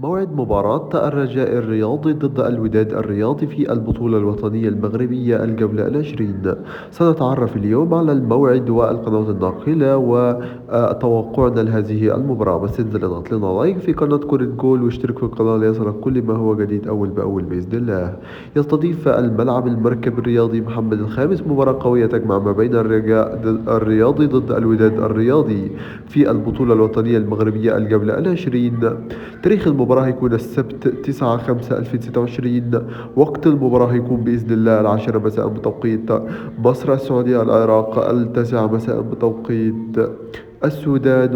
موعد مباراة الرجاء الرياضي ضد الوداد الرياضي في البطولة الوطنية المغربية الجولة العشرين. سنتعرف اليوم على الموعد والقنوات الناقلة وتوقعنا لهذه المباراة. بس انزل اضغط لنا لايك في قناة كرة جول واشترك في القناة ليصلك كل ما هو جديد أول بأول بإذن الله. يستضيف الملعب المركب الرياضي محمد الخامس مباراة قوية تجمع ما بين الرجاء الرياضي ضد الوداد الرياضي في البطولة الوطنية المغربية الجولة العشرين. تاريخ المباراة هيكون السبت 9/5/2026. وقت المباراة هيكون بإذن الله 10 مساء بتوقيت مصر، السعودية، العراق، 9 مساء بتوقيت السودان،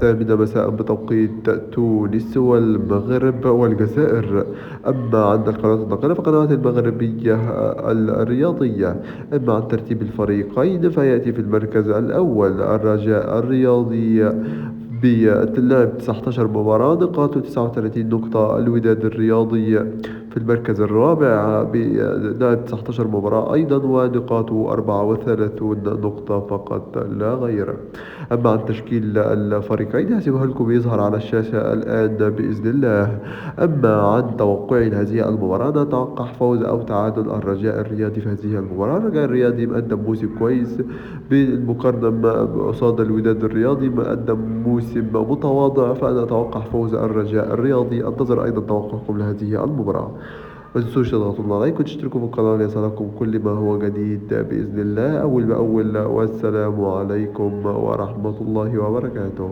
8 مساء بتوقيت تونس والمغرب والجزائر. أما عند القنوات الناقلة فقنوات المغربية الرياضية. أما عن ترتيب الفريقين فيأتي في المركز الأول الرجاء الرياضي بلعب 19 مباراة نقاطه 39 نقطة. الوداد الرياضي في المركز الرابع بلعب 19 مباراة أيضا ونقاطه 34 نقطة فقط لا غير. أما عن تشكيل الفريقين هسيبها لكم يظهر على الشاشة الآن بإذن الله. أما عن توقعي لهذه المباراة نتوقع فوز أو تعادل الرجاء الرياضي في هذه المباراة. الرجاء الرياضي مقدم موسم كويس بالمقارنة قصاد الوداد الرياضي مقدم موسم متواضع، فأنا أتوقع فوز الرجاء الرياضي. أنتظر أيضا توقعكم لهذه المباراة. ما تنسوش تضغطوا على لايك وتشتركوا في القناة ليصلكم كل ما هو جديد بإذن الله أول بأول. والسلام عليكم ورحمة الله وبركاته.